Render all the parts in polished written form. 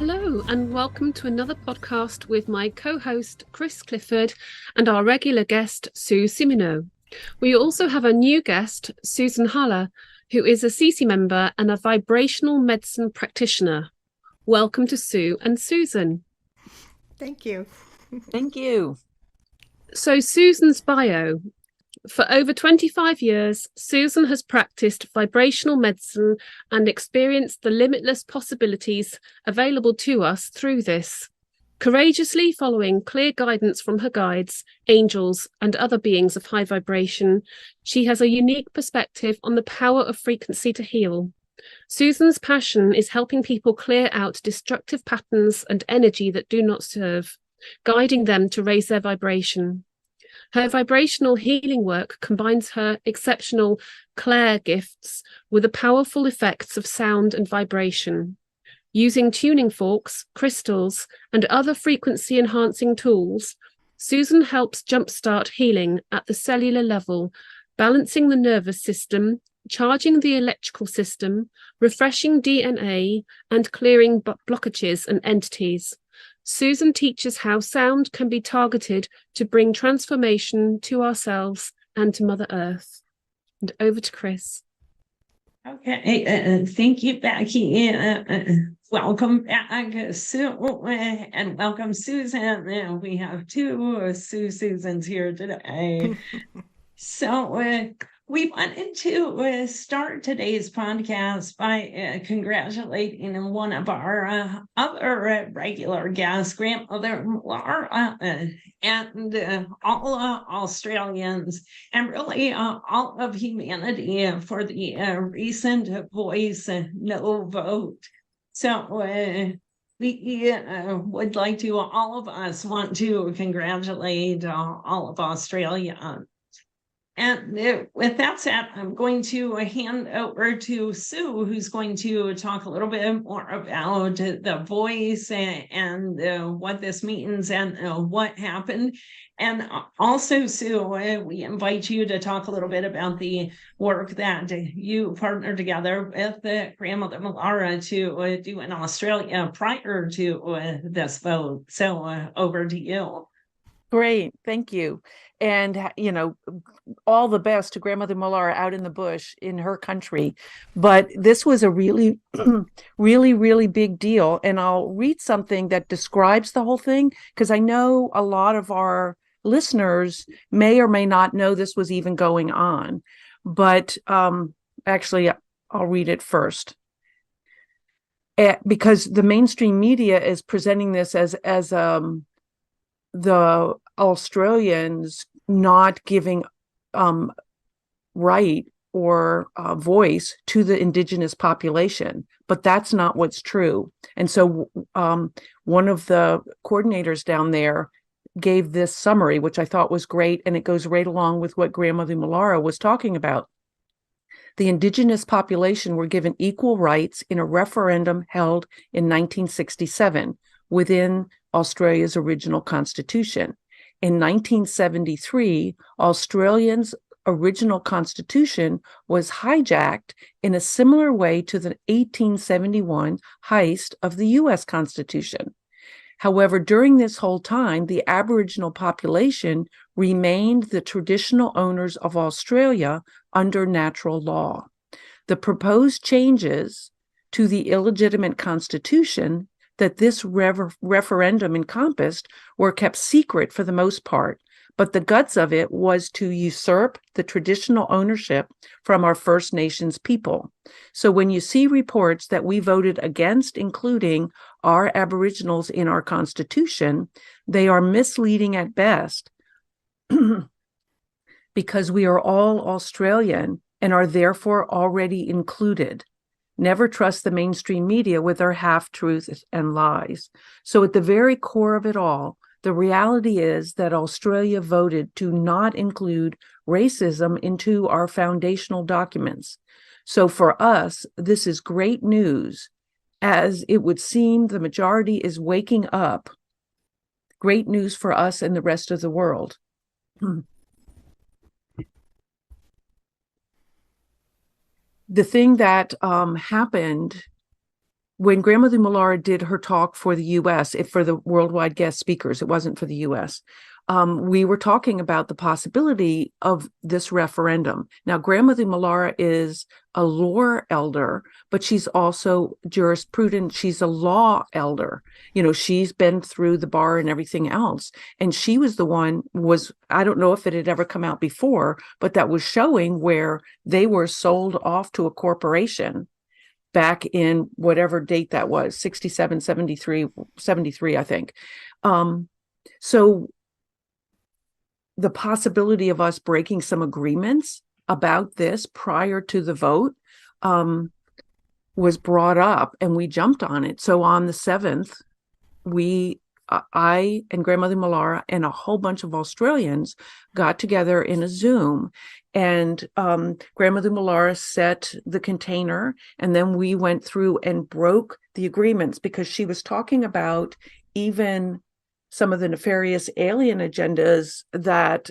Hello, and welcome to another podcast with my co-host Chris Clifford and our regular guest Sue Cimino. We also have a new guest, Susan Haller, who is a CC member and a vibrational medicine practitioner. Welcome to Sue and Susan. Thank you. Thank you. So Susan's bio. For over 25 years, Susan has practiced vibrational medicine and experienced the limitless possibilities available to us through this. Courageously following clear guidance from her guides, angels, and other beings of high vibration, she has a unique perspective on the power of frequency to heal. Susan's passion is helping people clear out destructive patterns and energy that do not serve, guiding them to raise their vibration. Her vibrational healing work combines her exceptional clair gifts with the powerful effects of sound and vibration. Using tuning forks, crystals, and other frequency-enhancing tools, Susan helps jumpstart healing at the cellular level, balancing the nervous system, charging the electrical system, refreshing DNA, and clearing blockages and entities. Susan teaches how sound can be targeted to bring transformation to ourselves and to Mother Earth. And over to Chris. Okay, thank you, Becky. Welcome back, Sue, and welcome, Susan. We have two Susans here today. So we wanted to start today's podcast by congratulating one of our other regular guests, Grandmother Laura, and all Australians, and really all of humanity for the recent Voice No vote. So we would like to, all of us want to congratulate all of Australia. And with that said, I'm going to hand over to Sue, who's going to talk a little bit more about the voice and what this means and what happened. And also, Sue, we invite you to talk a little bit about the work that you partnered together with Grandmother Laura to do in Australia prior to this vote. So over to you. Great. Thank you. And, all the best to Grandmother Molara out in the bush in her country. But this was a really, really, really big deal. And I'll read something that describes the whole thing, because I know a lot of our listeners may or may not know this was even going on. But actually, I'll read it first. Because the mainstream media is presenting this as the Australians not giving right or voice to the indigenous population, but that's not what's true. And so one of the coordinators down there gave this summary, which I thought was great, and it goes right along with what Grandmother Molara was talking about. The indigenous population were given equal rights in a referendum held in 1967 within Australia's original constitution. In 1973, Australia's original constitution was hijacked in a similar way to the 1871 heist of the U.S. Constitution. However, during this whole time, the Aboriginal population remained the traditional owners of Australia under natural law. The proposed changes to the illegitimate constitution that this referendum encompassed were kept secret for the most part, but the guts of it was to usurp the traditional ownership from our First Nations people. So when you see reports that we voted against including our Aboriginals in our Constitution, they are misleading at best because we are all Australian and are therefore already included. Never trust the mainstream media with their half-truths and lies. So at the very core of it all, the reality is that Australia voted to not include racism into our foundational documents. So for us, this is great news, as it would seem the majority is waking up. Great news for us and the rest of the world. The thing that happened when Grandmother Millara did her talk for the US, for the worldwide guest speakers, it wasn't for the US. We were talking about the possibility of this referendum. Now, Grandmother Millara is a lore elder, but she's also jurisprudent. She's a law elder. She's been through the bar and everything else. And she was the one I don't know if it had ever come out before, but that was showing where they were sold off to a corporation back in whatever date that was, 67, 73, I think. So the possibility of us breaking some agreements about this prior to the vote was brought up, and we jumped on it. So on the 7th, I and Grandmother Millara and a whole bunch of Australians got together in a Zoom, and Grandmother Millara set the container, and then we went through and broke the agreements, because she was talking about even some of the nefarious alien agendas that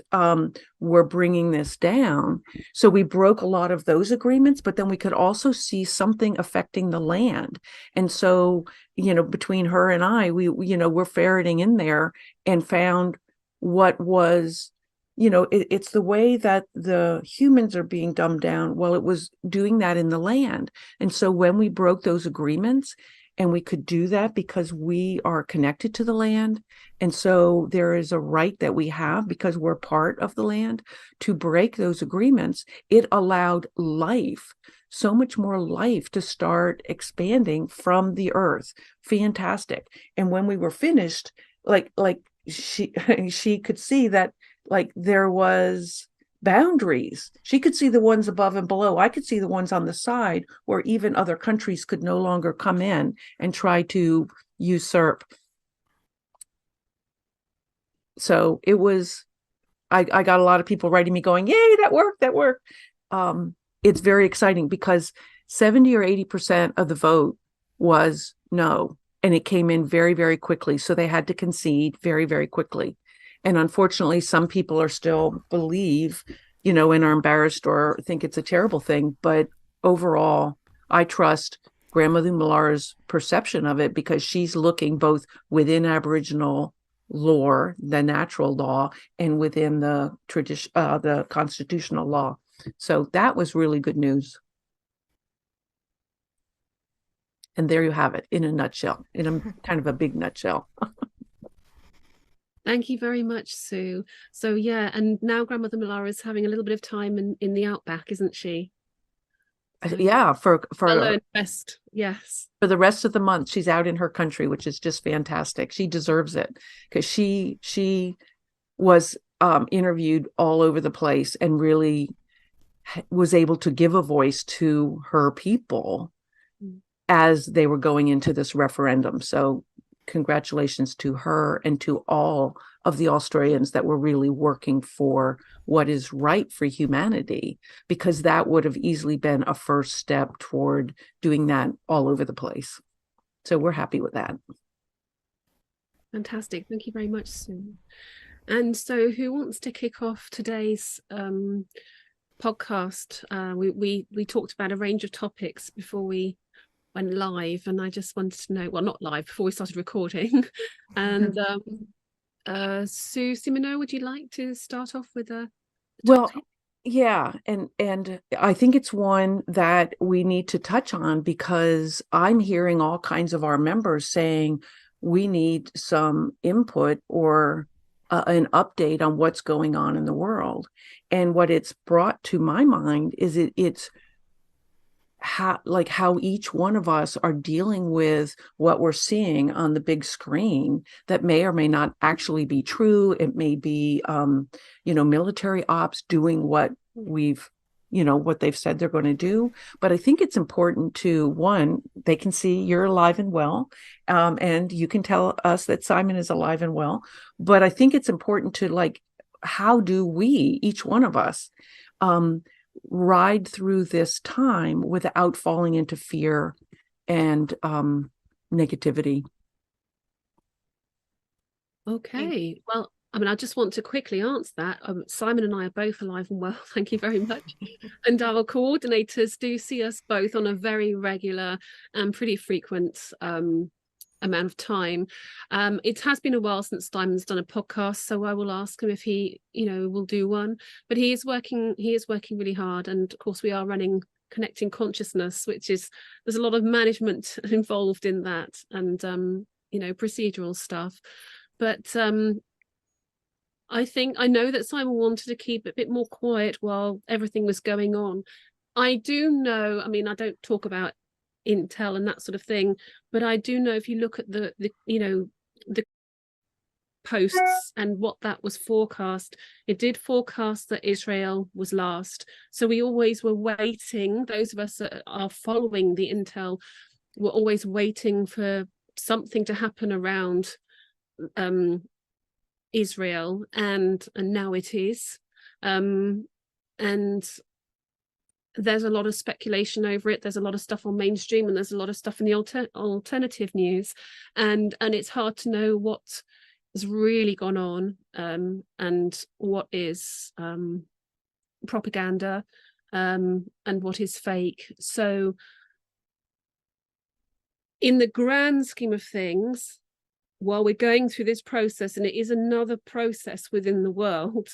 were bringing this down. So we broke a lot of those agreements, but then we could also see something affecting the land. And so, between her and I, we're ferreting in there and found what was, it's the way that the humans are being dumbed down. Well, it was doing that in the land. And so when we broke those agreements, and we could do that because we are connected to the land. And so there is a right that we have, because we're part of the land, to break those agreements. It allowed life, so much more life, to start expanding from the earth. Fantastic. And when we were finished, like she could see that there was boundaries. She could see the ones above and below. I could see the ones on the side, where even other countries could no longer come in and try to usurp. So it was, I got a lot of people writing me going, yay, that worked. It's very exciting, because 70 or 80% of the vote was no. And it came in very, very quickly. So they had to concede very, very quickly. And unfortunately, some people are still believe, and are embarrassed or think it's a terrible thing. But overall, I trust Grandmother Millara's perception of it, because she's looking both within Aboriginal lore, the natural law, and within the tradition, the constitutional law. So that was really good news. And there you have it in a nutshell, in a kind of a big nutshell. Thank you very much, Sue. So yeah, and now Grandmother Millara is having a little bit of time in the outback, isn't she? So, yeah, for best, yes. For the rest of the month, she's out in her country, which is just fantastic. She deserves it, because she was interviewed all over the place and really was able to give a voice to her people as they were going into this referendum. So congratulations to her and to all of the Australians that were really working for what is right for humanity, because that would have easily been a first step toward doing that all over the place. So we're happy with that. Fantastic. Thank you very much, Sue. And so who wants to kick off today's podcast? We talked about a range of topics before we went live, and I just wanted to know, well, not live, before we started recording. And Sue Cimino, would you like to start off with a topic? Yeah, and I think it's one that we need to touch on, because I'm hearing all kinds of our members saying we need some input or an update on what's going on in the world. And what it's brought to my mind is it's how each one of us are dealing with what we're seeing on the big screen that may or may not actually be true. It may be, military ops doing what what they've said they're going to do. But I think it's important to, one, they can see you're alive and well, and you can tell us that Simon is alive and well. But I think it's important to how do we, each one of us, ride through this time without falling into fear and negativity. Okay. Well, I mean, I just want to quickly answer that. Simon and I are both alive and well, thank you very much. And our coordinators do see us both on a very regular and pretty frequent amount of time. It has been a while since Simon's done a podcast, so I will ask him if he, will do one. But he is working really hard, and of course we are running Connecting Consciousness, there's a lot of management involved in that, and procedural stuff. But I know that Simon wanted to keep it a bit more quiet while everything was going on. I do know, I mean, I don't talk about intel and that sort of thing, but I do know if you look at the posts and what that was forecast, it did forecast that Israel was last. So we always were waiting, those of us that are following the intel were always waiting for something to happen around Israel, and now it is, and there's a lot of speculation over it. There's a lot of stuff on mainstream, and there's a lot of stuff in the alternative news, and it's hard to know what has really gone on, and what is propaganda, and what is fake. So in the grand scheme of things, while we're going through this process, and it is another process within the world,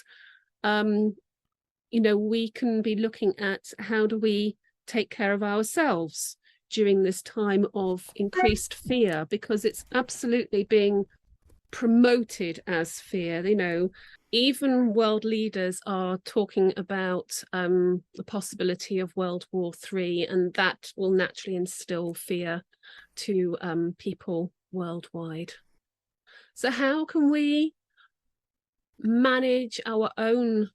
we can be looking at how do we take care of ourselves during this time of increased fear, because it's absolutely being promoted as fear. Even world leaders are talking about the possibility of World War III, and that will naturally instill fear to people worldwide. So how can we manage our own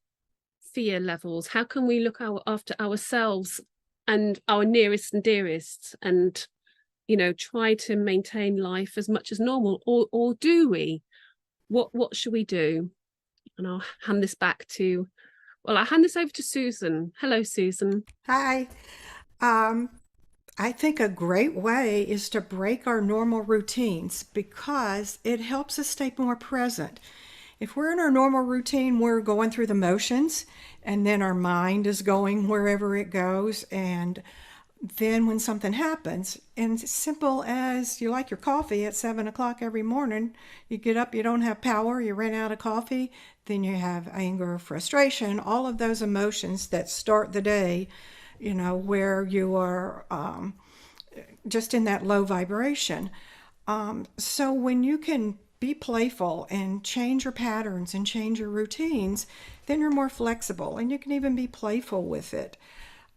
fear levels? How can we look after ourselves and our nearest and dearest, and try to maintain life as much as normal, or do we? What should we do? And I'll hand this over to Susan. Hello, Susan. Hi. I think a great way is to break our normal routines, because it helps us stay more present. If we're in our normal routine, we're going through the motions, and then our mind is going wherever it goes. And then when something happens, and it's simple as you like your coffee at 7 o'clock every morning, you get up, you don't have power, you ran out of coffee, then you have anger, frustration, all of those emotions that start the day, where you are just in that low vibration. So when you can be playful and change your patterns and change your routines, then you're more flexible, and you can even be playful with it.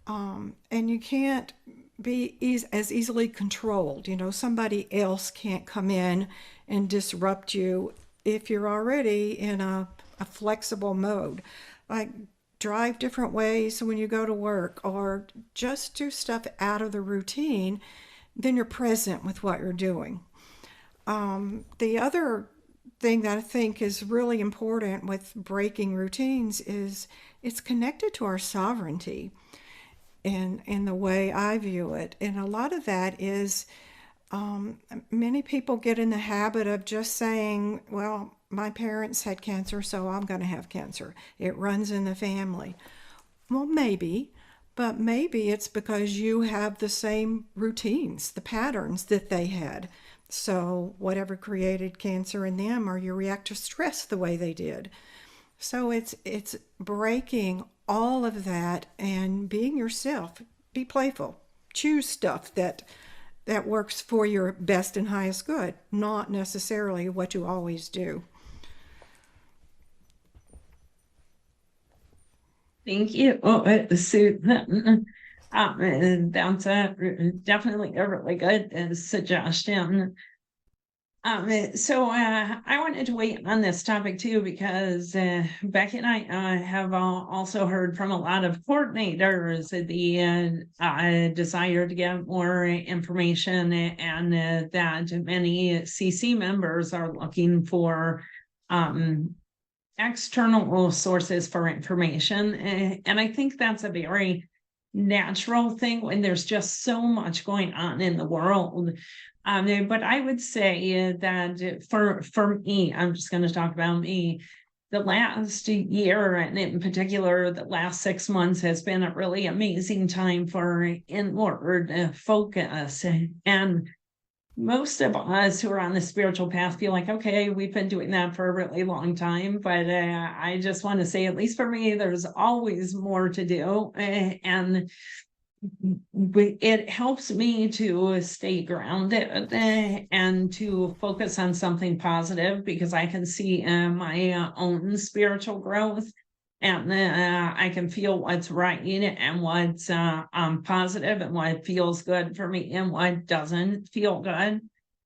And you can't be as easily controlled. Somebody else can't come in and disrupt you if you're already in a flexible mode. Like, drive different ways when you go to work, or just do stuff out of the routine, then you're present with what you're doing. The other thing that I think is really important with breaking routines is it's connected to our sovereignty in the way I view it. And a lot of that is many people get in the habit of just saying, well, my parents had cancer, so I'm going to have cancer. It runs in the family. Well, maybe, but maybe it's because you have the same routines, the patterns that they had. So whatever created cancer in them, or you react to stress the way they did. So it's breaking all of that and being yourself. Be playful. Choose stuff that works for your best and highest good, not necessarily what you always do. Thank you, Sue. That's definitely a really good suggestion. So I wanted to weigh on this topic too, because Becky and I have also heard from a lot of coordinators the desire to get more information, and that many CC members are looking for external sources for information. And I think that's a very natural thing when there's just so much going on in the world. But I would say that for me, I'm just going to talk about me. The last year, and in particular, the last 6 months, has been a really amazing time for inward focus. And most of us who are on the spiritual path feel like, okay, we've been doing that for a really long time. But I just want to say, at least for me, there's always more to do. And it helps me to stay grounded and to focus on something positive, because I can see my own spiritual growth, and I can feel what's right and what's positive, and what feels good for me and what doesn't feel good.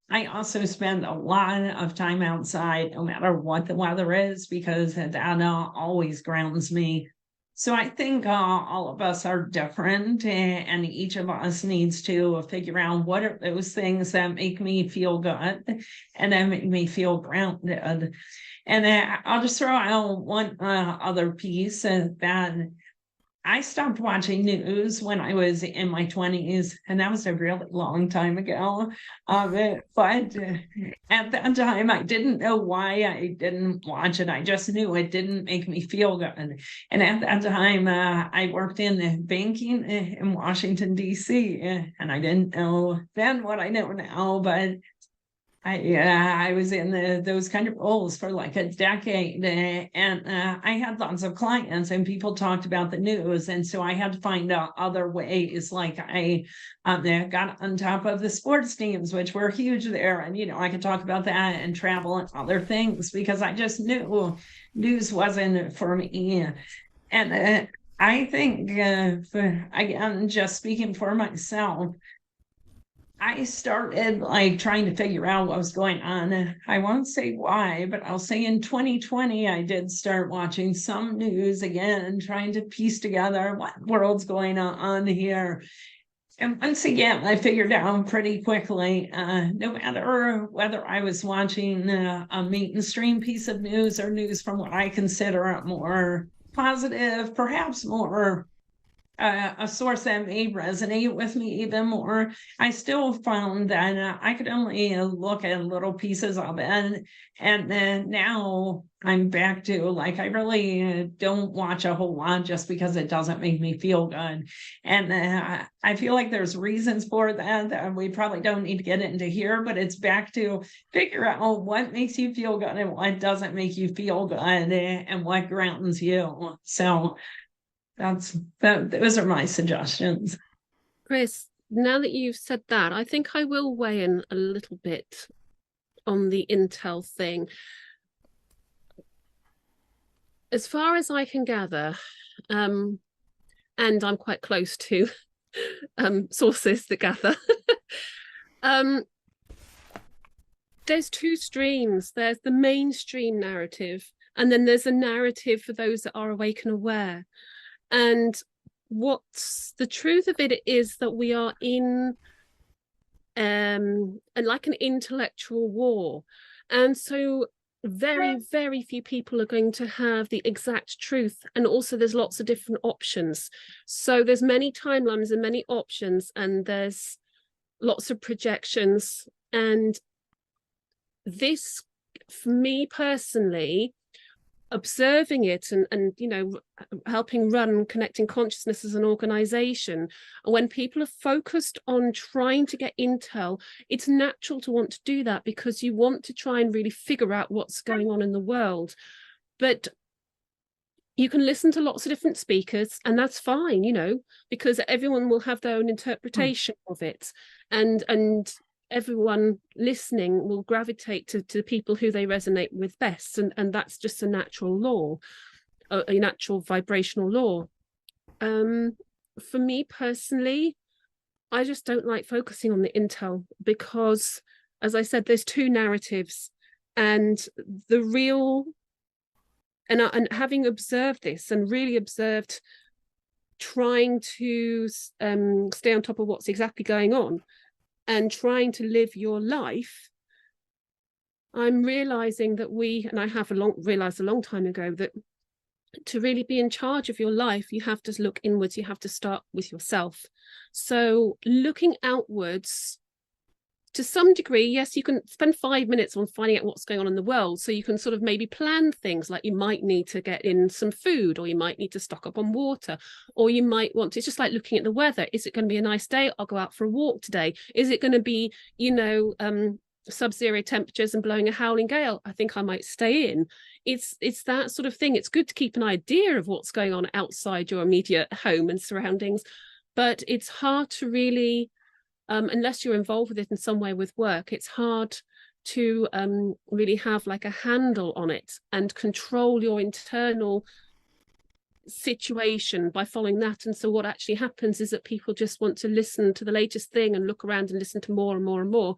I also spend a lot of time outside, no matter what the weather is, because that always grounds me. So I think all of us are different, and each of us needs to figure out what are those things that make me feel good and that make me feel grounded. And I'll just throw out one other piece, that I stopped watching news when I was in my 20s, and that was a really long time ago. But at that time, I didn't know why I didn't watch it. I just knew it didn't make me feel good. And at that time, I worked in banking in Washington, D.C., and I didn't know then what I know now, but I was in those kind of roles for like a decade, and I had lots of clients, and people talked about the news, and so I had to find other ways. Like I got on top of the sports teams, which were huge there, and I could talk about that and travel and other things, because I just knew news wasn't for me. And I think, again, just speaking for myself, I started like trying to figure out what was going on. I won't say why, but I'll say in 2020, I did start watching some news again, trying to piece together what world's going on here. And once again, I figured out pretty quickly, no matter whether I was watching a mainstream piece of news or news from what I consider a more positive, perhaps more a source that may resonate with me even more, I still found that I could only look at little pieces of it. And then now I'm back to like, I really don't watch a whole lot just because it doesn't make me feel good. And I feel like there's reasons for that we probably don't need to get into here, but it's back to figure out what makes you feel good and what doesn't make you feel good, and what grounds you. So those are my suggestions. Chris, now that you've said that, I think I will weigh in a little bit on the intel thing. As far as I can gather, and I'm quite close to sources that gather, there's two streams. There's the mainstream narrative, and then there's a narrative for those that are awake and aware. And what's the truth of it is that we are in like an intellectual war. And so very, very few people are going to have the exact truth. And also there's lots of different options. So there's many timelines and many options, and there's lots of projections. And this, for me personally, observing it and helping run Connecting Consciousness as an organization, when people are focused on trying to get intel, it's natural to want to do that because you want to try and really figure out what's going on in the world. But you can listen to lots of different speakers, and that's fine, because everyone will have their own interpretation of it, and everyone listening will gravitate to people who they resonate with best, and that's just a natural law, a natural vibrational law. For me personally, I just don't like focusing on the intel because, as I said, there's two narratives, and the real, and having observed this and really observed trying to stay on top of what's exactly going on and trying to live your life, I'm realizing that and I have realized a long time ago, that to really be in charge of your life, you have to look inwards, you have to start with yourself. So looking outwards to some degree, yes, you can spend 5 minutes on finding out what's going on in the world. So you can sort of maybe plan things, like you might need to get in some food, or you might need to stock up on water, or you might want to, it's just like looking at the weather. Is it going to be a nice day? I'll go out for a walk today. Is it going to be, sub-zero temperatures and blowing a howling gale? I think I might stay in. It's that sort of thing. It's good to keep an idea of what's going on outside your immediate home and surroundings, but it's hard to really, unless you're involved with it in some way with work, it's hard to really have like a handle on it and control your internal situation by following that. And so what actually happens is that people just want to listen to the latest thing and look around and listen to more and more and more.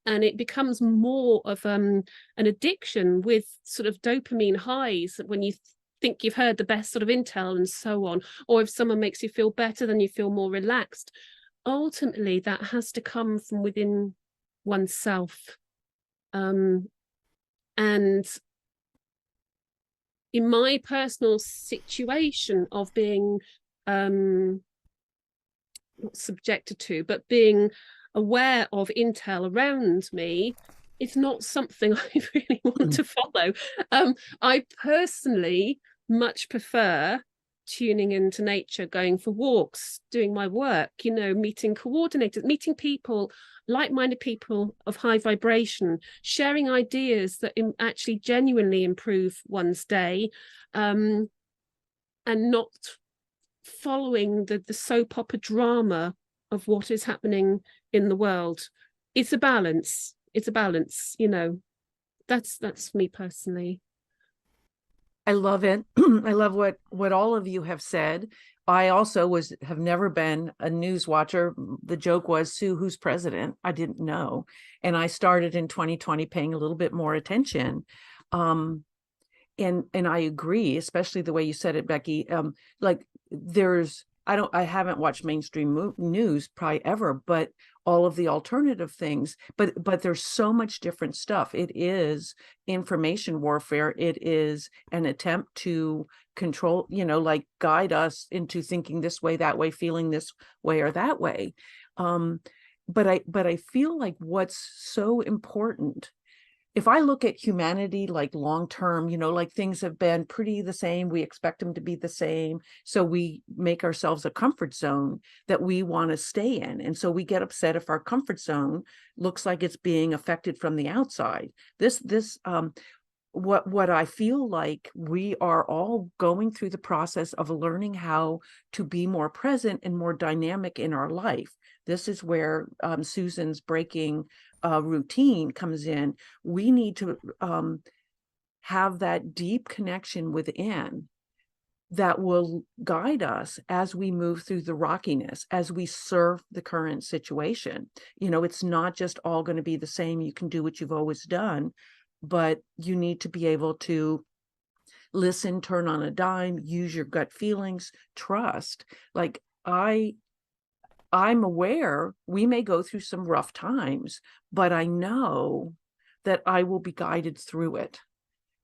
And it becomes more of an addiction, with sort of dopamine highs when you think you've heard the best sort of intel and so on. Or if someone makes you feel better, then you feel more relaxed. Ultimately, that has to come from within oneself. And in my personal situation of being not subjected to, but being aware of intel around me, it's not something I really want to follow. I personally much prefer tuning into nature, going for walks, doing my work, meeting coordinators, meeting people, like-minded people of high vibration, sharing ideas that actually genuinely improve one's day, and not following the soap opera drama of what is happening in the world. It's a balance. That's me personally. I love it. I love what all of you have said. I also have never been a news watcher. The joke was, Sue, who's president? I didn't know. And I started in 2020 paying a little bit more attention. And I agree, especially the way you said it, Becky. I haven't watched mainstream news probably ever, but all of the alternative things, but there's so much different stuff. It is information warfare. It is an attempt to control, guide us into thinking this way, that way, feeling this way or that way. But I feel like what's so important, if I look at humanity, like long term, like things have been pretty the same, we expect them to be the same. So we make ourselves a comfort zone that we want to stay in. And so we get upset if our comfort zone looks like it's being affected from the outside. What I feel like we are all going through the process of learning how to be more present and more dynamic in our life. This is where Susan's breaking routine comes in. We need to have that deep connection within that will guide us as we move through the rockiness, as we surf the current situation. It's not just all going to be the same. You can do what you've always done, but you need to be able to listen, turn on a dime, use your gut feelings, trust. Like I'm aware we may go through some rough times, but I know that I will be guided through it.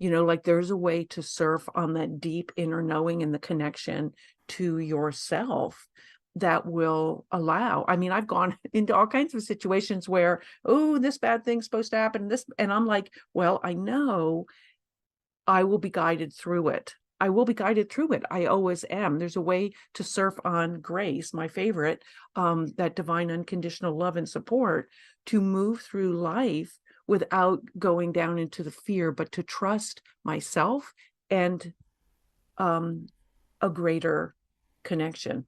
There's a way to surf on that deep inner knowing and the connection to yourself that will allow. I've gone into all kinds of situations where, this bad thing's supposed to happen, and I'm like, well, I know I will be guided through it. I will be guided through it. I always am. There's a way to surf on grace, my favorite, that divine unconditional love and support, to move through life without going down into the fear, but to trust myself and a greater connection.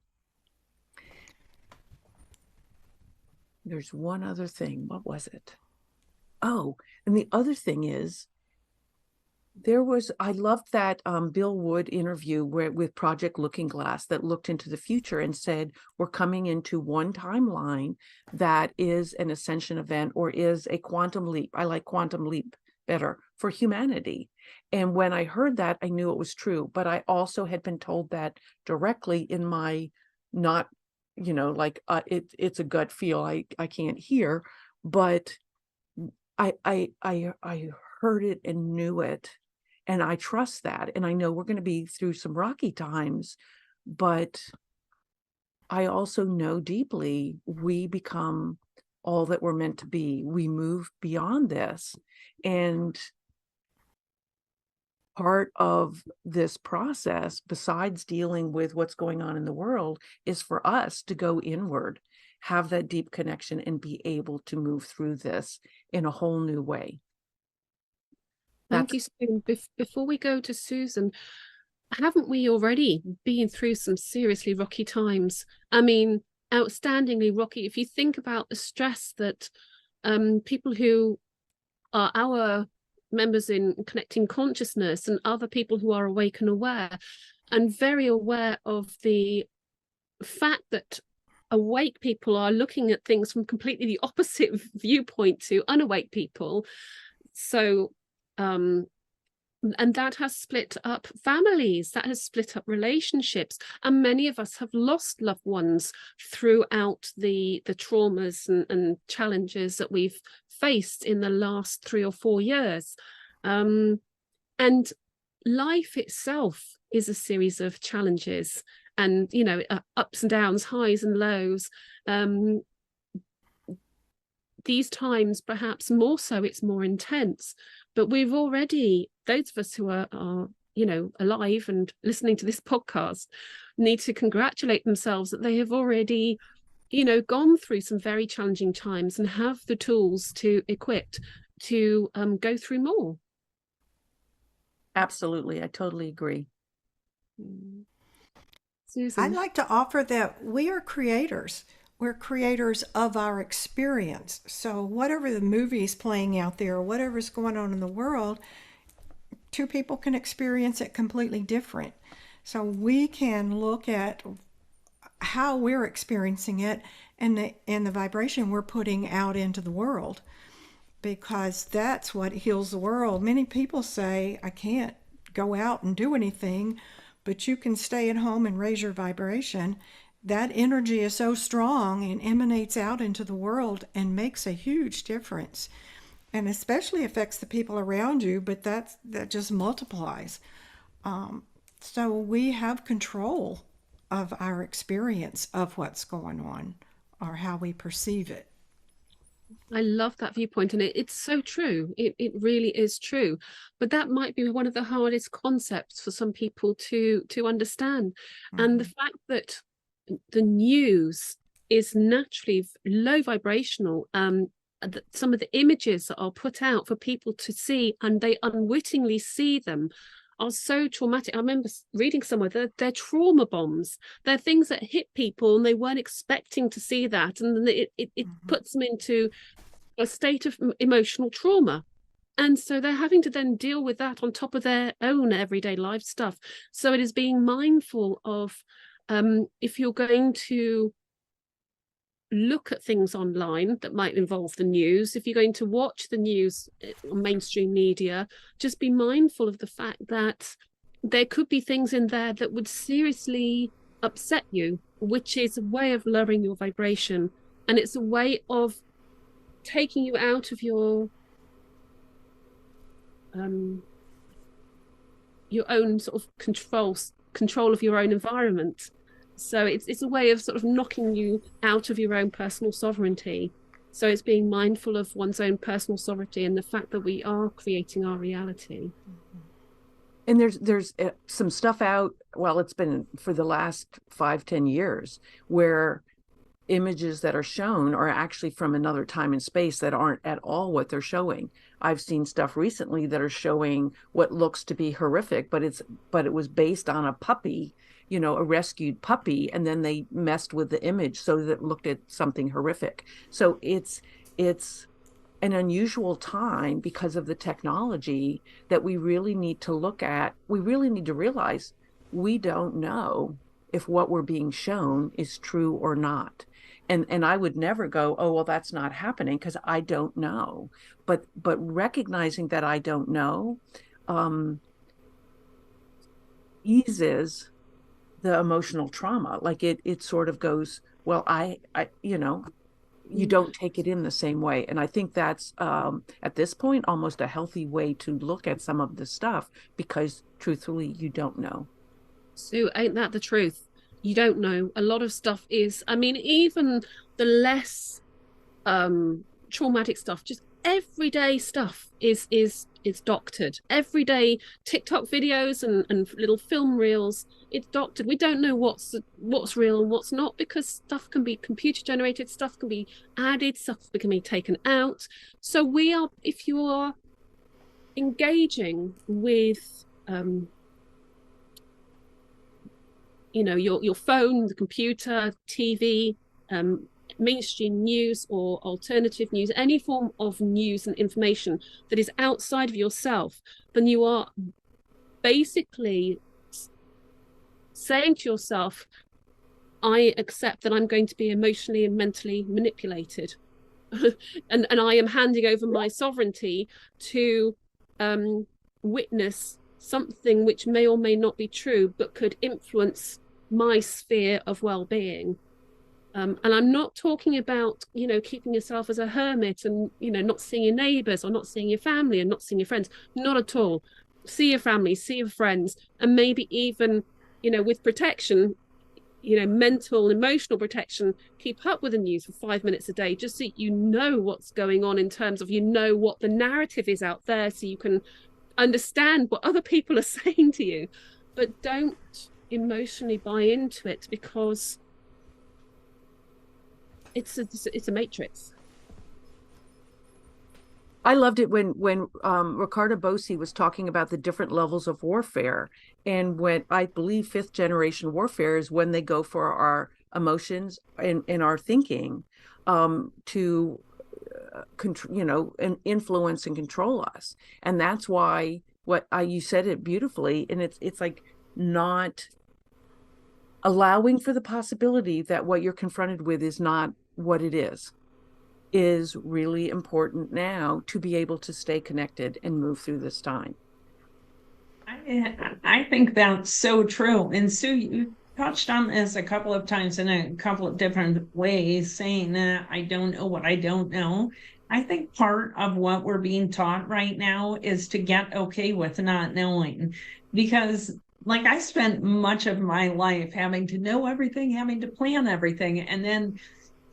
There's one other thing. What was it? Oh, and the other thing is, I loved that Bill Wood interview with Project Looking Glass that looked into the future and said, we're coming into one timeline that is an ascension event or is a quantum leap. I like quantum leap better for humanity. And when I heard that, I knew it was true, but I also had been told that directly in my not, it's a gut feel. I can't hear, but I heard it and knew it. And I trust that. And I know we're going to be through some rocky times, but I also know deeply we become all that we're meant to be. We move beyond this. And part of this process, besides dealing with what's going on in the world, is for us to go inward, have that deep connection, and be able to move through this in a whole new way. Thank you, Susan. Before we go to Susan, haven't we already been through some seriously rocky times? I mean, outstandingly rocky. If you think about the stress that people who are our members in Connecting Consciousness and other people who are awake and aware, and very aware of the fact that awake people are looking at things from completely the opposite viewpoint to unawake people. So and that has split up families, that has split up relationships, and many of us have lost loved ones throughout the traumas and challenges that we've faced in the last 3 or 4 years. And life itself is a series of challenges and, you know, ups and downs, highs and lows. These times, perhaps more so, it's more intense. But we've already, those of us who are you know, alive and listening to this podcast, need to congratulate themselves that they have already, you know, gone through some very challenging times and have the tools to equipped to go through more. Absolutely. I totally agree. Susan? I'd like to offer that we are creators. We're creators of our experience. So whatever the movie is playing out there, whatever's going on in the world, two people can experience it completely different. So we can look at how we're experiencing it and the vibration we're putting out into the world, because that's what heals the world. Many people say, I can't go out and do anything, but you can stay at home and raise your vibration. That energy is so strong and emanates out into the world and makes a huge difference, and especially affects the people around you, but that just multiplies. So we have control of our experience of what's going on or how we perceive it. I love that viewpoint, and it's so true. It really is true. But that might be one of the hardest concepts for some people to understand. And the fact that the news is naturally low vibrational, some of the images that are put out for people to see, and they unwittingly see them, are so traumatic. I remember reading somewhere that they're trauma bombs. They're things that hit people and they weren't expecting to see that, and it puts them into a state of emotional trauma. And so they're having to then deal with that on top of their own everyday life stuff. So it is being mindful of, if you're going to look at things online that might involve the news, if you're going to watch the news on mainstream media, just be mindful of the fact that there could be things in there that would seriously upset you, which is a way of lowering your vibration. And it's a way of taking you out of your own sort of control of your own environment. So it's a way of sort of knocking you out of your own personal sovereignty. So it's being mindful of one's own personal sovereignty and the fact that we are creating our reality. And there's some stuff out, well, it's been for the last 5-10 years, where images that are shown are actually from another time and space that aren't at all what they're showing. I've seen stuff recently that are showing what looks to be horrific, but it was based on a puppy, you know, a rescued puppy, and then they messed with the image so that it looked at something horrific. So it's an unusual time because of the technology that we really need to look at. We really need to realize we don't know if what we're being shown is true or not. And I would never go, oh, well, that's not happening, because I don't know. But recognizing that I don't know eases the emotional trauma. Like it sort of goes, well, I you know, you don't take it in the same way. And I think that's at this point almost a healthy way to look at some of the stuff, because truthfully, you don't know. Sue, ain't that the truth? You don't know. A lot of stuff is, I mean, even the less traumatic stuff, just everyday stuff is doctored. Everyday TikTok videos and little film reels, it's doctored. We don't know what's real and what's not, because stuff can be computer generated, stuff can be added, stuff can be taken out. So if you are engaging with your phone, the computer, TV, mainstream news or alternative news, any form of news and information that is outside of yourself, then you are basically saying to yourself, I accept that I'm going to be emotionally and mentally manipulated. and I am handing over my sovereignty to witness something which may or may not be true, but could influence my sphere of well-being. And I'm not talking about, keeping yourself as a hermit and, not seeing your neighbors or not seeing your family and not seeing your friends. Not at all. See your family, see your friends, and maybe even, with protection, mental, emotional protection, keep up with the news for 5 minutes a day, just so you know what's going on in terms of, what the narrative is out there, so you can understand what other people are saying to you. But don't emotionally buy into it, because it's a matrix. I loved it when Ricardo Bossi was talking about the different levels of warfare, and when I believe 5th generation warfare is when they go for our emotions and our thinking to and influence and control us. And that's why you said it beautifully, and it's like not allowing for the possibility that what you're confronted with is not what it is really important now to be able to stay connected and move through this time. I think that's so true. And Sue, you touched on this a couple of times in a couple of different ways, saying that I don't know what I don't know. I think part of what we're being taught right now is to get okay with not knowing, because I spent much of my life having to know everything, having to plan everything, and then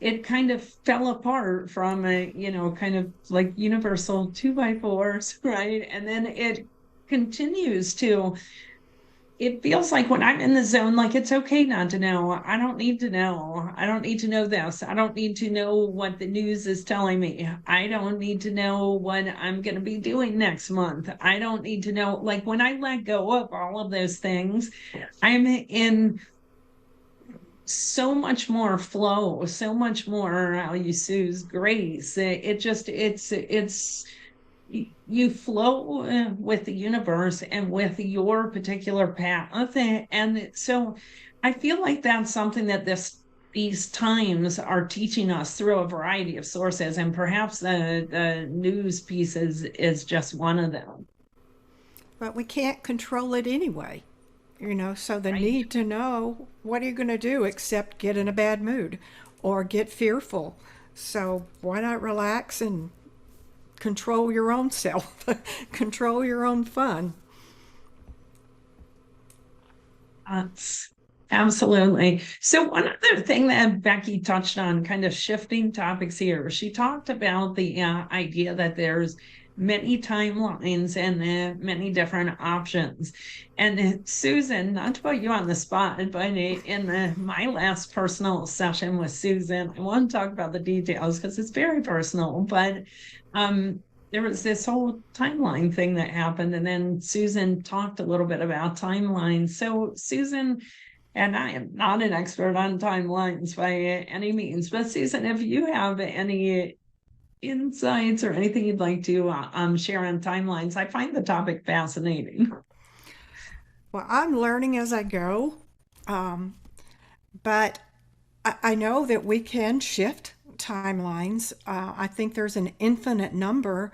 it kind of fell apart from a, kind of like universal 2x4s, right? And then it continues to, it feels like when I'm in the zone, it's okay not to know. I don't need to know. I don't need to know this. I don't need to know what the news is telling me. I don't need to know what I'm going to be doing next month. I don't need to know, when I let go of all of those things, I'm in so much more flow, so much more, I'll use Sue's grace. It's you flow with the universe and with your particular path. And so I feel like that's something that these times are teaching us through a variety of sources, and perhaps the news pieces is just one of them. But we can't control it anyway. So the need to know, what are you going to do except get in a bad mood or get fearful? So why not relax and control your own self, control your own fun? Absolutely. So one other thing that Becky touched on, kind of shifting topics here, she talked about the idea that there's many timelines and many different options. And Susan, not to put you on the spot, but in my last personal session with Susan, I want to talk about the details because it's very personal, but there was this whole timeline thing that happened. And then Susan talked a little bit about timelines. So Susan, and I am not an expert on timelines by any means, but Susan, if you have any insights or anything you'd like to share on timelines, I find the topic fascinating. Well, I'm learning as I go, but I know that we can shift timelines. I think there's an infinite number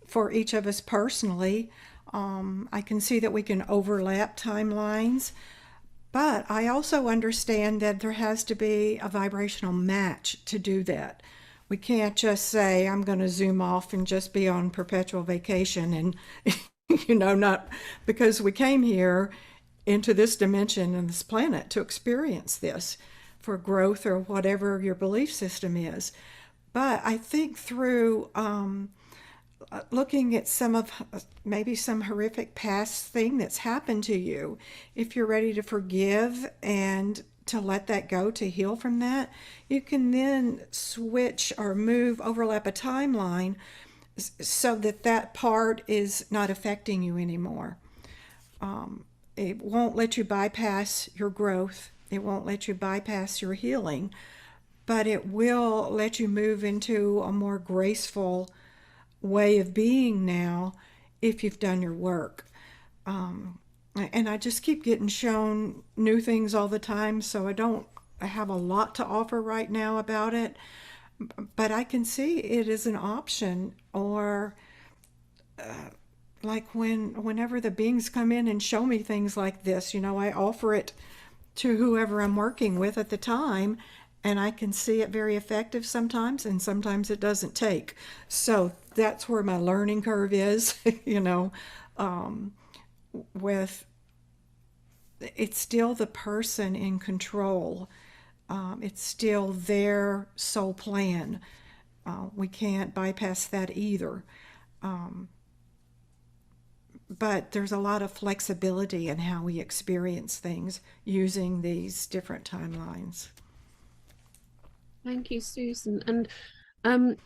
for each of us personally. I can see that we can overlap timelines, but I also understand that there has to be a vibrational match to do that. We can't just say, I'm going to zoom off and just be on perpetual vacation and, not because we came here into this dimension and this planet to experience this for growth or whatever your belief system is. But I think through looking at some of maybe some horrific past thing that's happened to you, if you're ready to forgive and to let that go, to heal from that, you can then switch or move, overlap a timeline so that that part is not affecting you anymore. It won't let you bypass your growth. It won't let you bypass your healing, but it will let you move into a more graceful way of being now if you've done your work. And I just keep getting shown new things all the time, so I have a lot to offer right now about it, but I can see it as an option. Or like whenever the beings come in and show me things like this, I offer it to whoever I'm working with at the time, and I can see it very effective sometimes, and sometimes it doesn't take. So that's where my learning curve is, with it's still the person in control. It's still their soul plan. We can't bypass that either. But there's a lot of flexibility in how we experience things using these different timelines. Thank you, Susan. And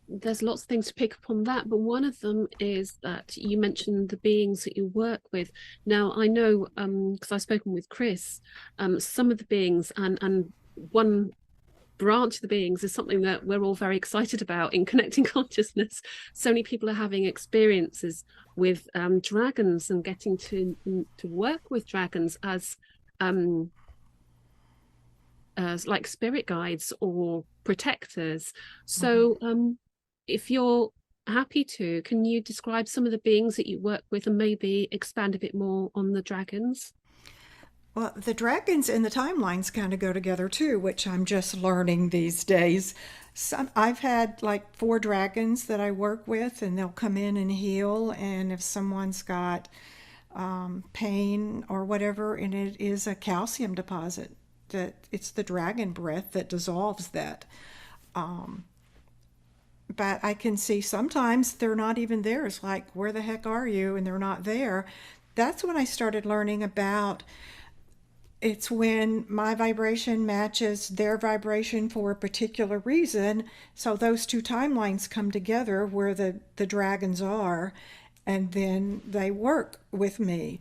there's lots of things to pick up on that, but one of them is that you mentioned the beings that you work with. Now, I know, because I've spoken with Chris, some of the beings and one branch of the beings is something that we're all very excited about in Connecting Consciousness. So many people are having experiences with dragons and getting to work with dragons as like spirit guides or protectors. So if you're happy to, can you describe some of the beings that you work with and maybe expand a bit more on the dragons? Well, the dragons and the timelines kind of go together too, which I'm just learning these days. I've had like 4 dragons that I work with, and they'll come in and heal. And if someone's got pain or whatever, and it is a calcium deposit, that it's the dragon breath that dissolves that. But I can see sometimes they're not even there. It's like, where the heck are you? And they're not there. That's when I started learning about it's when my vibration matches their vibration for a particular reason. So those 2 timelines come together where the dragons are, and then they work with me.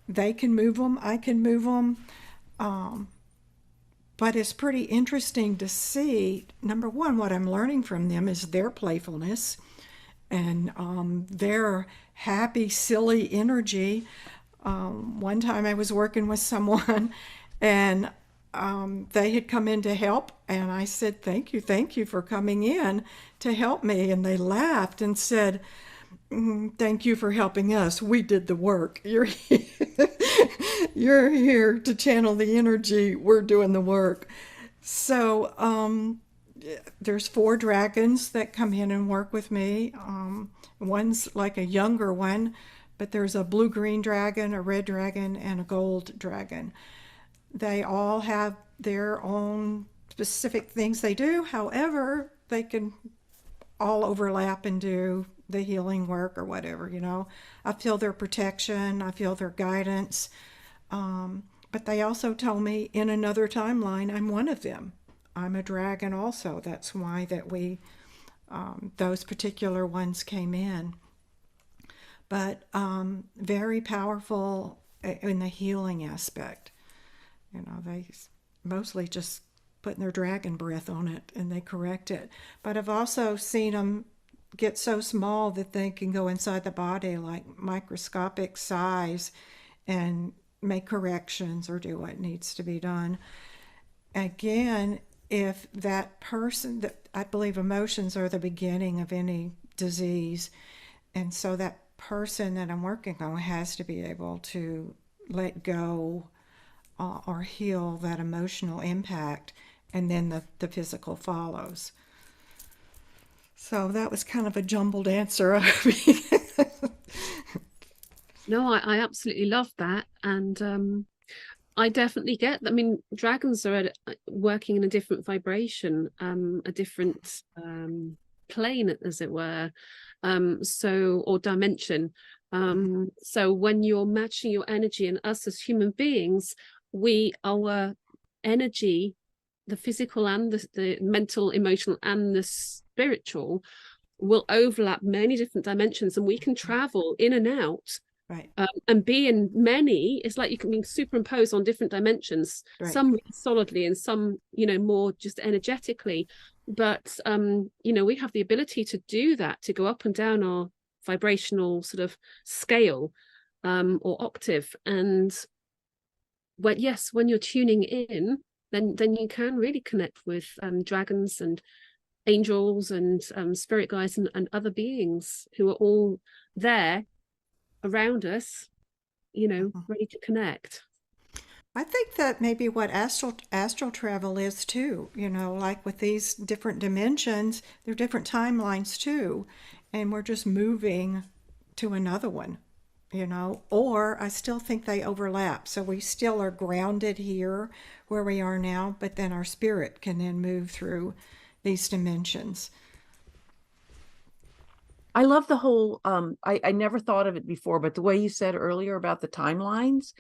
They can move them, I can move them. But it's pretty interesting to see, number one, what I'm learning from them is their playfulness and their happy, silly energy. One time I was working with someone, and they had come in to help, and I said, thank you for coming in to help me. And they laughed and said, thank you for helping us. We did the work. You're here to channel the energy. We're doing the work. So there's 4 dragons that come in and work with me. One's like a younger one, but there's a blue-green dragon, a red dragon, and a gold dragon. They all have their own specific things they do. However, they can all overlap and do the healing work or whatever, I feel their protection, I feel their guidance. But they also tell me in another timeline, I'm one of them. I'm a dragon also. That's why that those particular ones came in. But very powerful in the healing aspect. They mostly just putting their dragon breath on it and they correct it. But I've also seen them get so small that they can go inside the body, like microscopic size, and make corrections or do what needs to be done. Again, if that person, that I believe emotions are the beginning of any disease, and so that person that I'm working on has to be able to let go or heal that emotional impact, and then the physical follows. So that was kind of a jumbled answer. No, I absolutely love that. And I definitely get that. I mean, dragons are working in a different vibration, a different plane, as it were, or dimension. So when you're matching your energy, and us as human beings, our energy, the physical and the mental, emotional, and the spiritual, will overlap many different dimensions, and we can travel in and out. Right. And be in many. It's like you can be superimposed on different dimensions, Right. some really solidly and some, more just energetically. But we have the ability to do that, to go up and down our vibrational sort of scale, or octave. And when you're tuning in, then you can really connect with dragons and angels and spirit guides and other beings who are all there around us, ready to connect. I think that maybe what astral travel is too, like with these different dimensions, there are different timelines too, and we're just moving to another one, or I still think they overlap. So we still are grounded here where we are now, but then our spirit can then move through these dimensions. I love the whole, I never thought of it before, but the way you said earlier about the timelines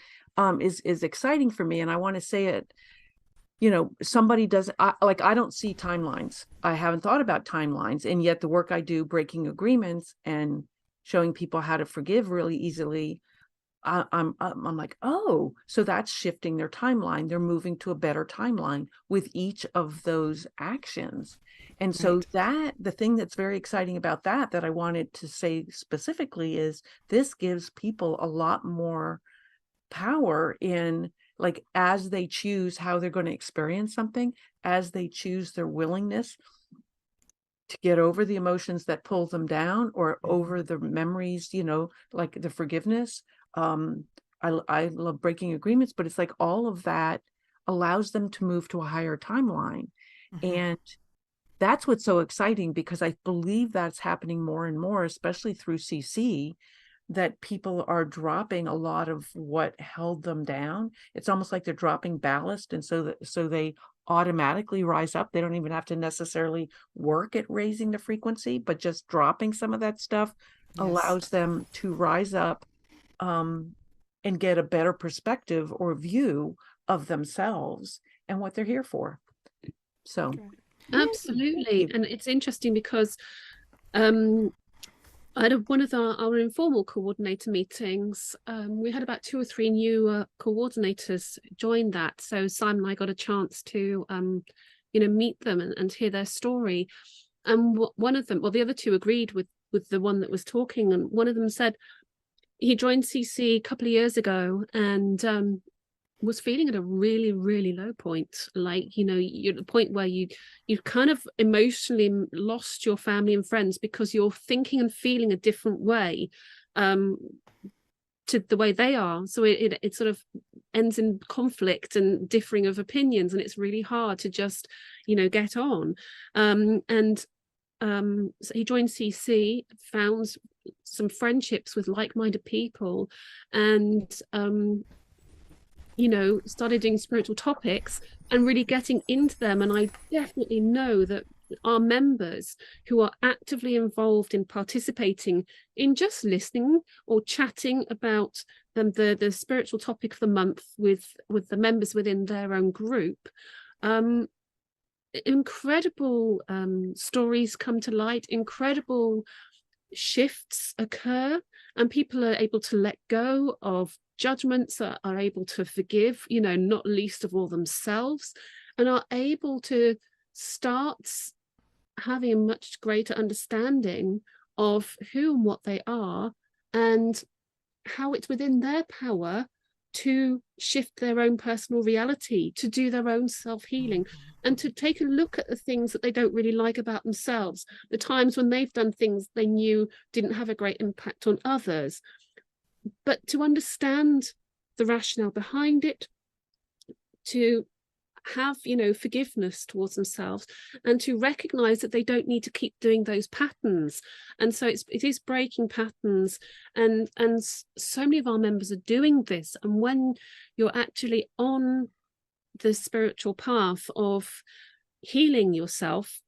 is exciting for me. And I want to say it, somebody doesn't, I don't see timelines. I haven't thought about timelines. And yet the work I do, breaking agreements and showing people how to forgive really easily, I'm like, oh, so that's shifting their timeline. They're moving to a better timeline with each of those actions. And so Right. the thing that's very exciting about that I wanted to say specifically is this gives people a lot more power in, like, as they choose how they're going to experience something, as they choose their willingness to get over the emotions that pull them down, or over the memories, like the forgiveness. I love breaking agreements, but it's like all of that allows them to move to a higher timeline. And that's what's so exciting, because I believe that's happening more and more, especially through CC, that people are dropping a lot of what held them down. It's almost like they're dropping ballast, and so they automatically rise up. They don't even have to necessarily work at raising the frequency, but just dropping some of that stuff allows them to rise up, and get a better perspective or view of themselves and what they're here for. So Absolutely. And it's interesting because I had one of our informal coordinator meetings. We had about 2 or 3 new coordinators join that. So Simon and I got a chance to, meet them and hear their story. And one of them, well, the other 2 agreed with the one that was talking. And one of them said he joined CC a couple of years ago and was feeling at a really, really low point. Like, you're at the point where you kind of emotionally lost your family and friends because you're thinking and feeling a different way to the way they are. So it sort of ends in conflict and differing of opinions, and it's really hard to just, get on. So he joined CC, found some friendships with like-minded people, and started doing spiritual topics and really getting into them. And I definitely know that our members who are actively involved in participating in just listening or chatting about the spiritual topic of the month with the members within their own group, incredible stories come to light, incredible shifts occur, and people are able to let go of judgments, are able to forgive, not least of all themselves, and are able to start having a much greater understanding of who and what they are, and how it's within their power to shift their own personal reality, to do their own self-healing, and to take a look at the things that they don't really like about themselves, the times when they've done things they knew didn't have a great impact on others, but to understand the rationale behind it, to have, you know, forgiveness towards themselves, and to recognize that they don't need to keep doing those patterns. And so it is breaking patterns, and so many of our members are doing this. And when you're actually on the spiritual path of healing yourself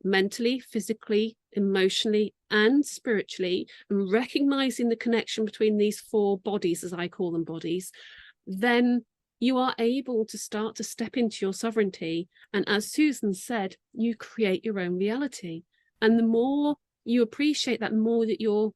mentally, physically, emotionally, and spiritually, and recognizing the connection between these four bodies, as I call them, bodies, then you are able to start to step into your sovereignty. And as Susan said, you create your own reality. And the more you appreciate that, the more that you're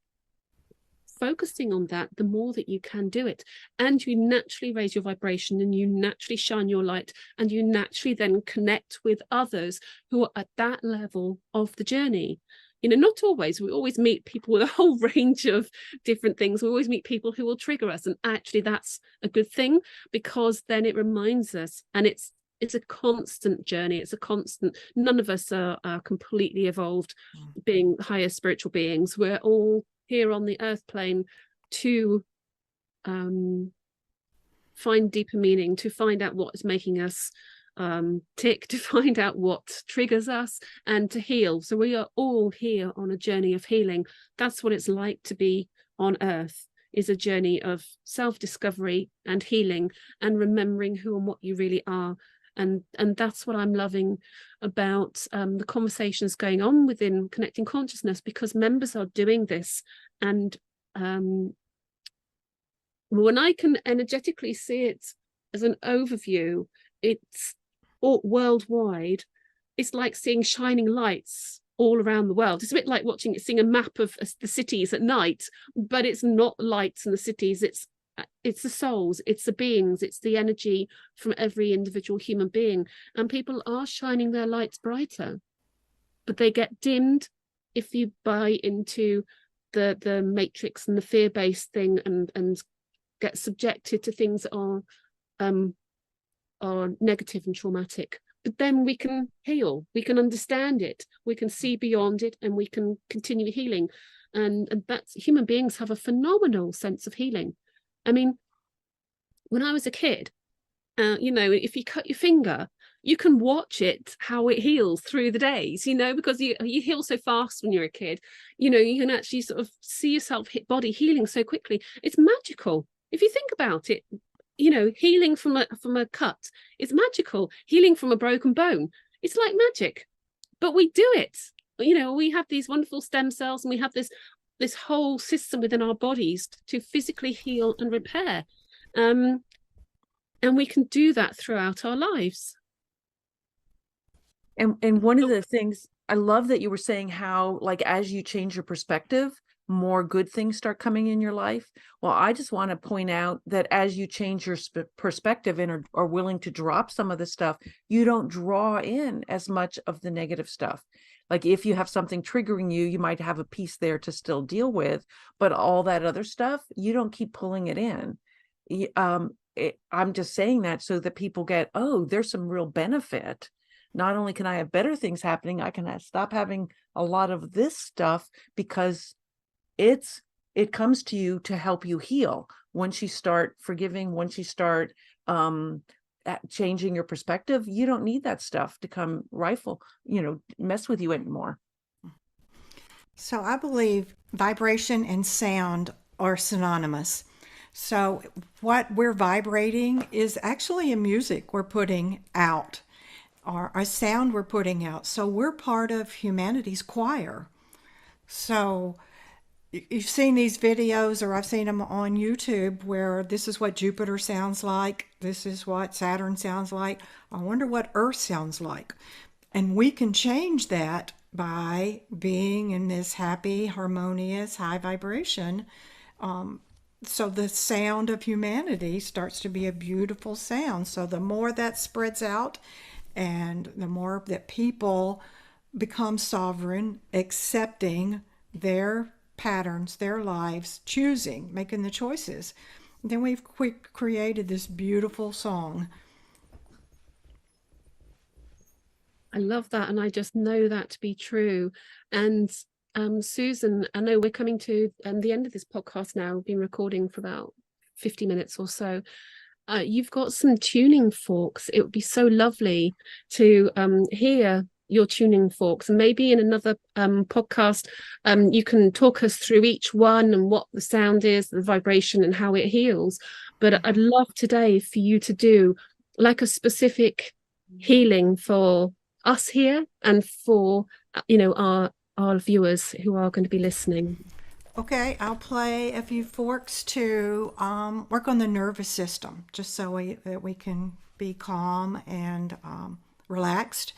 focusing on that, the more that you can do it. And you naturally raise your vibration, and you naturally shine your light, and you naturally then connect with others who are at that level of the journey. You know, not always. We always meet people with a whole range of different things. We always meet people who will trigger us. And actually, that's a good thing, because then it reminds us, and it's a constant journey. It's a constant. None of us are completely evolved being higher spiritual beings. We're all here on the earth plane to find deeper meaning, to find out what is making us tick, to find out what triggers us, and to heal. So we are all here on a journey of healing. That's what it's like to be on earth, is a journey of self-discovery and healing, and remembering who and what you really are. And that's what I'm loving about the conversations going on within Connecting Consciousness, because members are doing this. And when I can energetically see it as an overview, it's all worldwide. It's like seeing shining lights all around the world. It's a bit like seeing a map of the cities at night, but it's not lights in the cities. It's the souls, it's the beings, it's the energy from every individual human being. And people are shining their lights brighter, but they get dimmed if you buy into the matrix and the fear-based thing, and get subjected to things that are negative and traumatic. But then we can heal, we can understand it, we can see beyond it, and we can continue healing. And that's, human beings have a phenomenal sense of healing. I mean, when I was a kid, you know, if you cut your finger, you can watch it, how it heals through the days, you know, because you heal so fast when you're a kid. You know, you can actually sort of see yourself body healing so quickly. It's magical. If you think about it, you know, healing from a cut is magical. Healing from a broken bone, it's like magic. But we do it. You know, we have these wonderful stem cells, and we have this whole system within our bodies to physically heal and repair. And we can do that throughout our lives. And one of the things, I love that you were saying how, like, as you change your perspective, more good things start coming in your life. Well, I just want to point out that as you change your perspective and are willing to drop some of the stuff, you don't draw in as much of the negative stuff. Like, if you have something triggering you, you might have a piece there to still deal with, but all that other stuff, you don't keep pulling it in. I'm just saying that so that people get, oh, there's some real benefit. Not only can I have better things happening, I can stop having a lot of this stuff, because it comes to you to help you heal. Once you start forgiving, once you start changing your perspective, you don't need that stuff to come mess with you anymore. So I believe vibration and sound are synonymous. So what we're vibrating is actually a music we're putting out, or a sound we're putting out. So we're part of humanity's choir. So you've seen these videos, or I've seen them on YouTube, where this is what Jupiter sounds like, this is what Saturn sounds like. I wonder what Earth sounds like. And we can change that by being in this happy, harmonious, high vibration. So the sound of humanity starts to be a beautiful sound. So the more that spreads out, and the more that people become sovereign, accepting their patterns, their lives, choosing, making the choices, then we've created this beautiful song. I love that, and I just know that to be true. And Susan, I know we're coming to the end of this podcast now. We've been recording for about 50 minutes or so. you've got some tuning forks. It would be so lovely to hear your tuning forks, and maybe in another podcast you can talk us through each one and what the sound is, the vibration, and how it heals. But I'd love today for you to do like a specific healing for us here and for our viewers who are going to be listening. Okay, I'll play a few forks to work on the nervous system, just so that we can be calm and relaxed.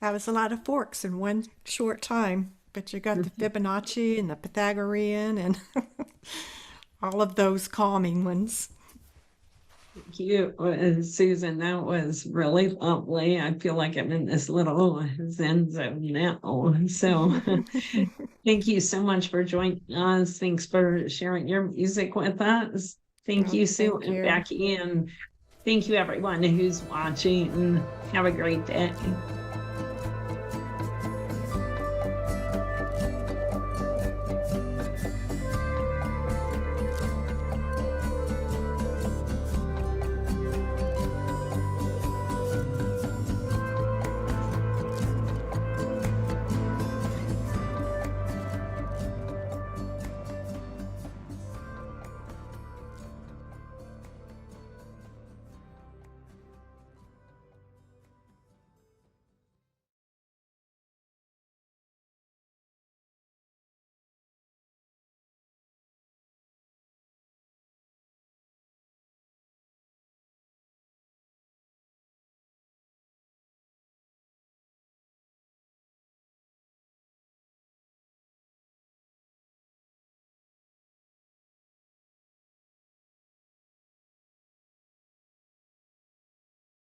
That was a lot of forks in one short time, but you got the Fibonacci and the Pythagorean and all of those calming ones. Thank you, Susan. That was really lovely. I feel like I'm in this little Zen zone now. So thank you so much for joining us. Thanks for sharing your music with us. Thank you, Sue Thank and you. Becky. And thank you, everyone who's watching. Have a great day.